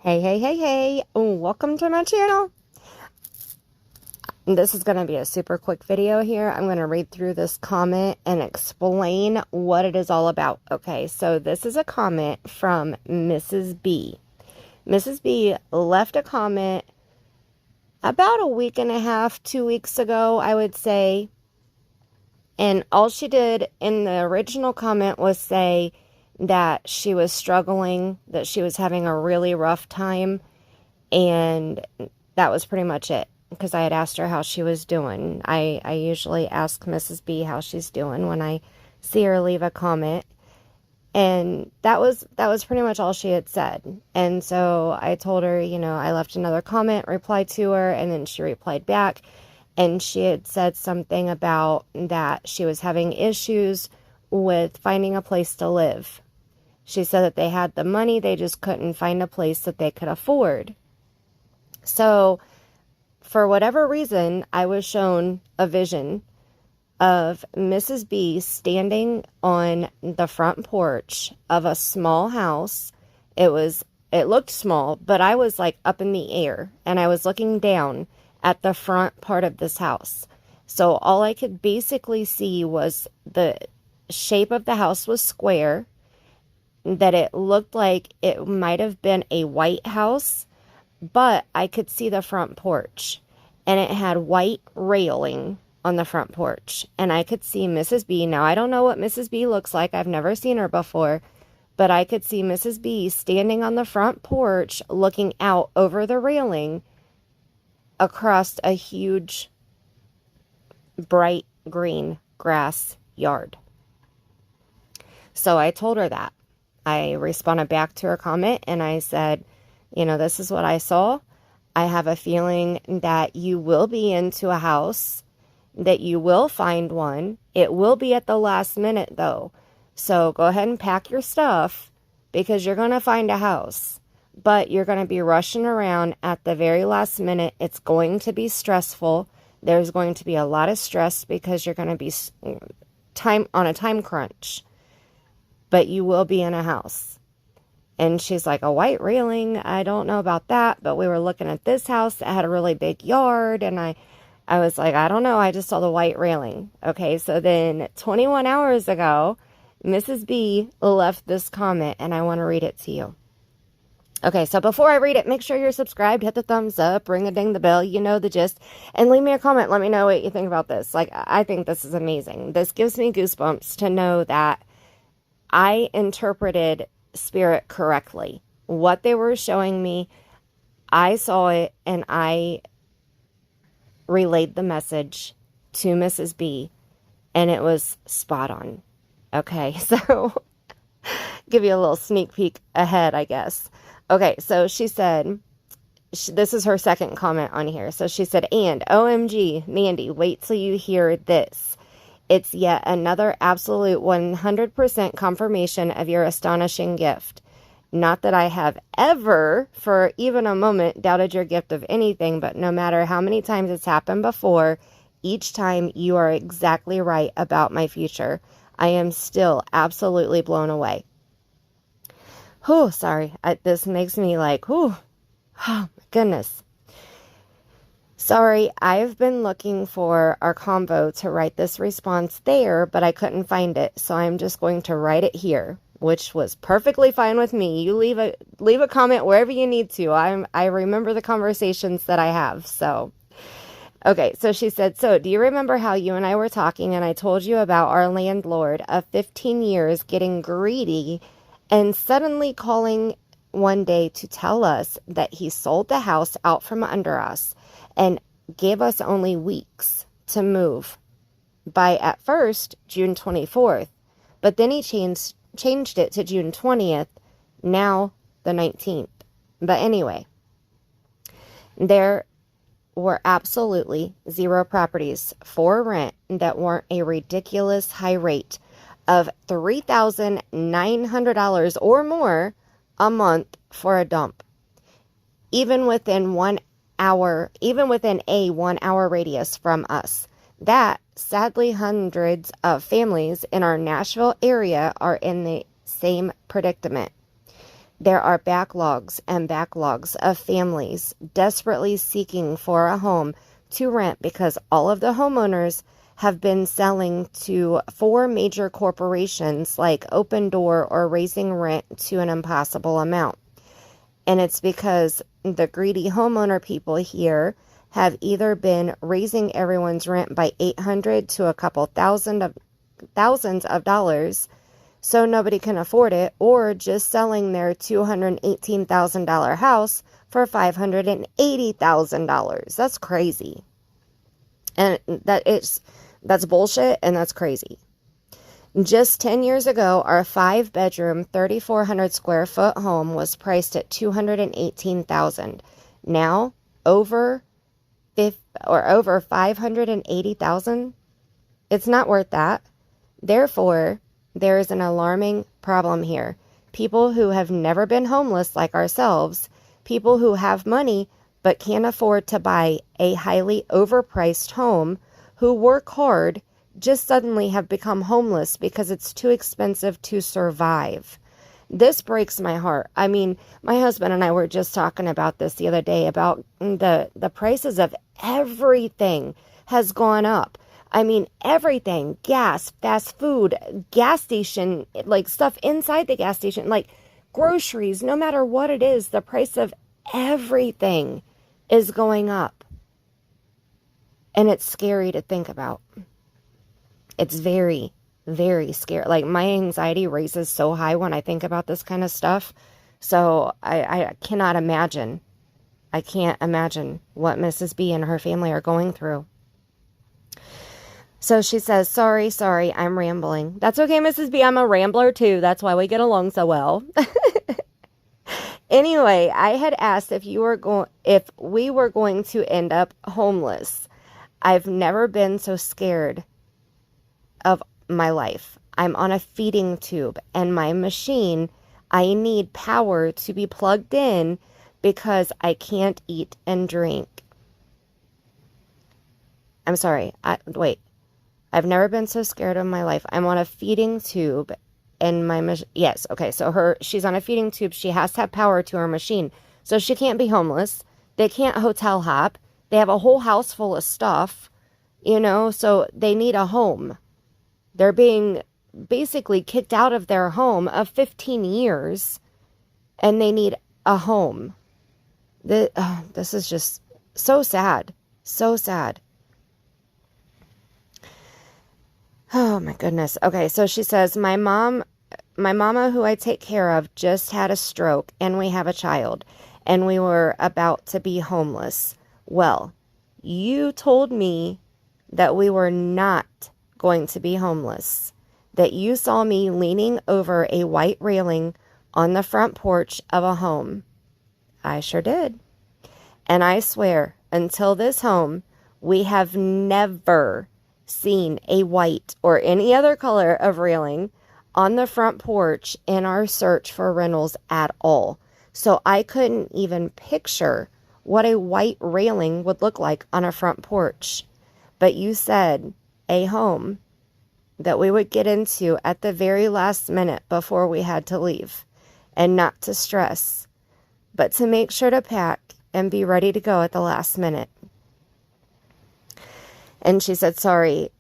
Hey, welcome to my channel. This is going to be a super quick video here. I'm going to read through this comment and explain what it is all about. Okay, so this is a comment from Mrs. B. Mrs. B left a comment about a week and a half, 2 weeks ago, I would say. And all she did in the original comment was say that she was struggling, that she was having a really rough time, and that was pretty much it, because I had asked her how she was doing. I usually ask Mrs. B how she's doing when I see her leave a comment, and that was pretty much all she had said. And so I told her, I left another comment, replied to her, and then she replied back, and she had said something about that she was having issues with finding a place to live. She said that they had the money, they just couldn't find a place that they could afford. So, for whatever reason, I was shown a vision of Mrs. B standing on the front porch of a small house. It looked small, but I was like up in the air, and I was looking down at the front part of this house. So all I could basically see was the shape of the house was square, that it looked like it might have been a white house, but I could see the front porch, and it had white railing on the front porch, and I could see Mrs. B. Now, I don't know what Mrs. B looks like. I've never seen her before, but I could see Mrs. B standing on the front porch looking out over the railing across a huge bright green grass yard. So I told her that. I responded back to her comment, and I said, this is what I saw. I have a feeling that you will be into a house, that you will find one. It will be at the last minute, though. So go ahead and pack your stuff, because you're going to find a house. But you're going to be rushing around at the very last minute. It's going to be stressful. There's going to be a lot of stress because you're going to be on a time crunch. But you will be in a house. And she's like, a white railing? I don't know about that, but we were looking at this house that had a really big yard, and I was like, I don't know, I just saw the white railing. Okay, so then 21 hours ago, Mrs. B left this comment, and I want to read it to you. Okay, so before I read it, make sure you're subscribed, hit the thumbs up, ring a ding the bell, you know the gist, and leave me a comment. Let me know what you think about this. Like, I think this is amazing. This gives me goosebumps to know that I interpreted spirit correctly. What they were showing me, I saw it, and I relayed the message to Mrs. B, and it was spot on. Okay, so give you a little sneak peek ahead, I guess. Okay, so she said, this is her second comment on here. So she said, and OMG, Mandy, wait till you hear this. It's yet another absolute 100% confirmation of your astonishing gift. Not that I have ever, for even a moment, doubted your gift of anything, but no matter how many times it's happened before, each time you are exactly right about my future. I am still absolutely blown away. Whew, sorry. This makes me like, whew. Oh, my goodness. Sorry, I've been looking for our convo to write this response there, but I couldn't find it, so I'm just going to write it here, which was perfectly fine with me. You leave a comment wherever you need to. I remember the conversations that I have, so. Okay, so she said, so do you remember how you and I were talking and I told you about our landlord of 15 years getting greedy and suddenly calling one day to tell us that he sold the house out from under us and gave us only weeks to move by, at first, June 24th. But then he changed it to June 20th, now the 19th. But anyway, there were absolutely zero properties for rent that weren't a ridiculous high rate of $3,900 or more a month for a dump. Even within a 1 hour radius from us. That, sadly, hundreds of families in our Nashville area are in the same predicament. There are backlogs and backlogs of families desperately seeking for a home to rent because all of the homeowners have been selling to 4 major corporations like Open Door or raising rent to an impossible amount. And it's because the greedy homeowner people here have either been raising everyone's rent by $800 to a couple thousands of dollars so nobody can afford it, or just selling their $218,000 house for $580,000. That's crazy. And that's bullshit, and that's crazy. Just 10 years ago, our 5-bedroom, 3,400 square foot home was priced at $218,000. Now, over $580,000. It's not worth that. Therefore, there is an alarming problem here. People who have never been homeless like ourselves, people who have money but can't afford to buy a highly overpriced home, who work hard, just suddenly have become homeless because it's too expensive to survive. This breaks my heart. I mean, my husband and I were just talking about this the other day about the prices of everything has gone up. I mean, everything, gas, fast food, gas station, like stuff inside the gas station, like groceries, no matter what it is, the price of everything is going up. And it's scary to think about. It's very, very scary. Like, my anxiety raises so high when I think about this kind of stuff. So I cannot imagine. I can't imagine what Mrs. B and her family are going through. So she says, sorry, I'm rambling. That's okay, Mrs. B. I'm a rambler too. That's why we get along so well. Anyway, I had asked if we were going to end up homeless. I've never been so scared of my life. I'm on a feeding tube, and my machine, I need power to be plugged in because I can't eat and drink. I'm sorry. Wait. I've never been so scared of my life. I'm on a feeding tube, and yes, okay, so she's on a feeding tube. She has to have power to her machine. So she can't be homeless. They can't hotel hop. They have a whole house full of stuff, so they need a home. They're being basically kicked out of their home of 15 years, and they need a home. This is just so sad. So sad. Oh my goodness. Okay, so she says, my mama who I take care of just had a stroke, and we have a child, and we were about to be homeless. Well, you told me that we were not going to be homeless, that you saw me leaning over a white railing on the front porch of a home. I sure did. And I swear, until this home, we have never seen a white or any other color of railing on the front porch in our search for rentals at all. So I couldn't even picture what a white railing would look like on a front porch. But you said a home that we would get into at the very last minute before we had to leave, and not to stress, but to make sure to pack and be ready to go at the last minute. And she said, sorry,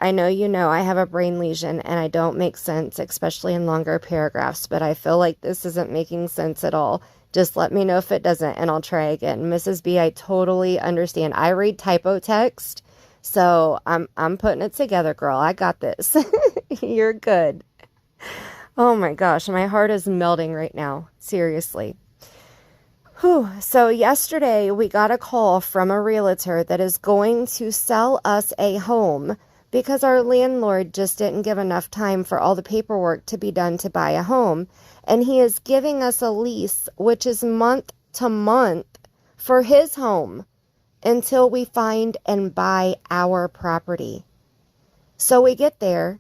I know I have a brain lesion and I don't make sense, especially in longer paragraphs, but I feel like this isn't making sense at all. Just let me know if it doesn't and I'll try again. Mrs. B, I totally understand. I read typo text, so I'm putting it together, girl. I got this. You're good. Oh my gosh, my heart is melting right now. Seriously. Whew. So yesterday we got a call from a realtor that is going to sell us a home because our landlord just didn't give enough time for all the paperwork to be done to buy a home. And he is giving us a lease, which is month to month, for his home until we find and buy our property. So we get there.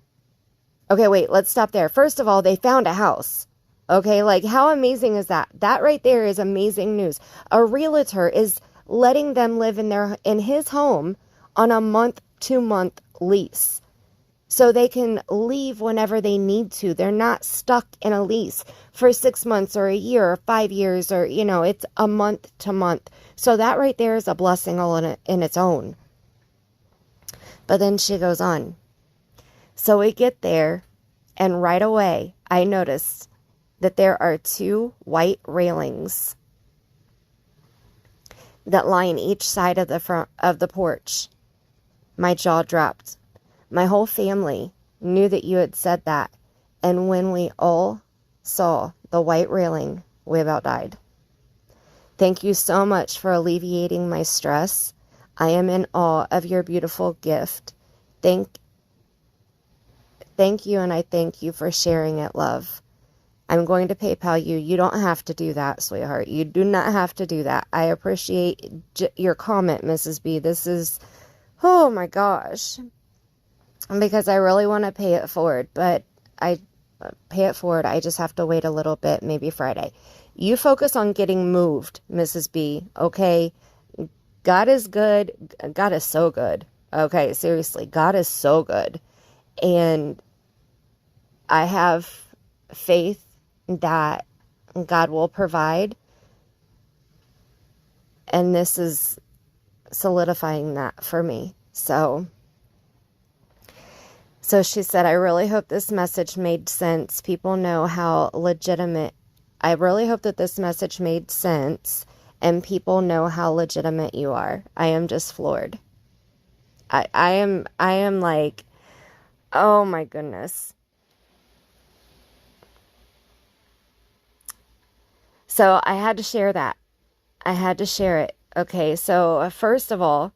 Okay, wait, let's stop there. First of all, they found a house. Okay, like how amazing is that? That right there is amazing news. A realtor is letting them live in his home on a month-to-month lease. so they can leave whenever they need to. They're not stuck in a lease for 6 months or a year or 5 years, or, you know, it's a month to month. So that right there is a blessing all in its own. But then she goes on. So we get there, and right away I noticed that there are 2 white railings that line each side of the front of the porch. My jaw dropped. My whole family knew that you had said that, and when we all saw the white railing, we about died. Thank you so much for alleviating my stress. I am in awe of your beautiful gift. Thank you, and I thank you for sharing it, love. I'm going to PayPal you. You don't have to do that, sweetheart. You do not have to do that. I appreciate your comment, Mrs. B. This is, oh my gosh. Because I really want to pay it forward, but I just have to wait a little bit, maybe Friday. You focus on getting moved, Mrs. B, okay? God is good. God is so good. Okay, seriously, God is so good. And I have faith that God will provide. And this is solidifying that for me. So she said, I really hope this message made sense. People know how legitimate. I really hope that this message made sense and people know how legitimate you are. I am just floored. I am like, oh my goodness. So I had to share that. I had to share it. Okay, so first of all,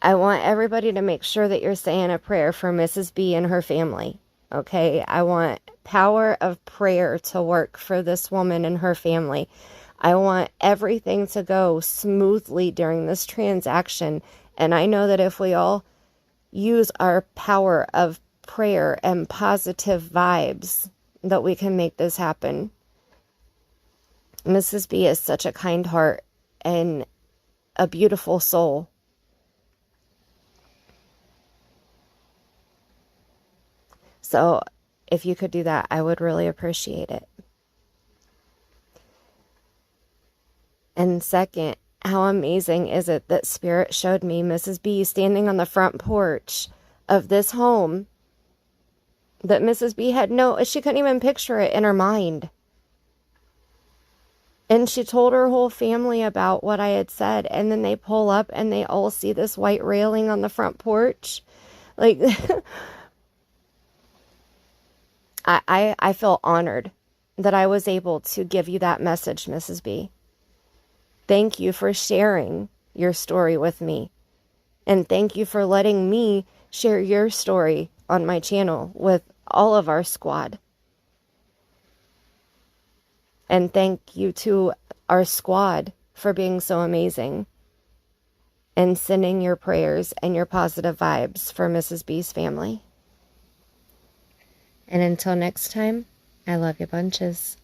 I want everybody to make sure that you're saying a prayer for Mrs. B and her family. Okay, I want power of prayer to work for this woman and her family. I want everything to go smoothly during this transaction. And I know that if we all use our power of prayer and positive vibes, that we can make this happen. Mrs. B is such a kind heart and a beautiful soul. So if you could do that, I would really appreciate it. And second, how amazing is it that Spirit showed me Mrs. B standing on the front porch of this home that Mrs. B she couldn't even picture it in her mind. And she told her whole family about what I had said. And then they pull up and they all see this white railing on the front porch. Like, I feel honored that I was able to give you that message, Mrs. B. Thank you for sharing your story with me. And thank you for letting me share your story on my channel with all of our squad. And thank you to our squad for being so amazing and sending your prayers and your positive vibes for Mrs. B's family. And until next time, I love you bunches.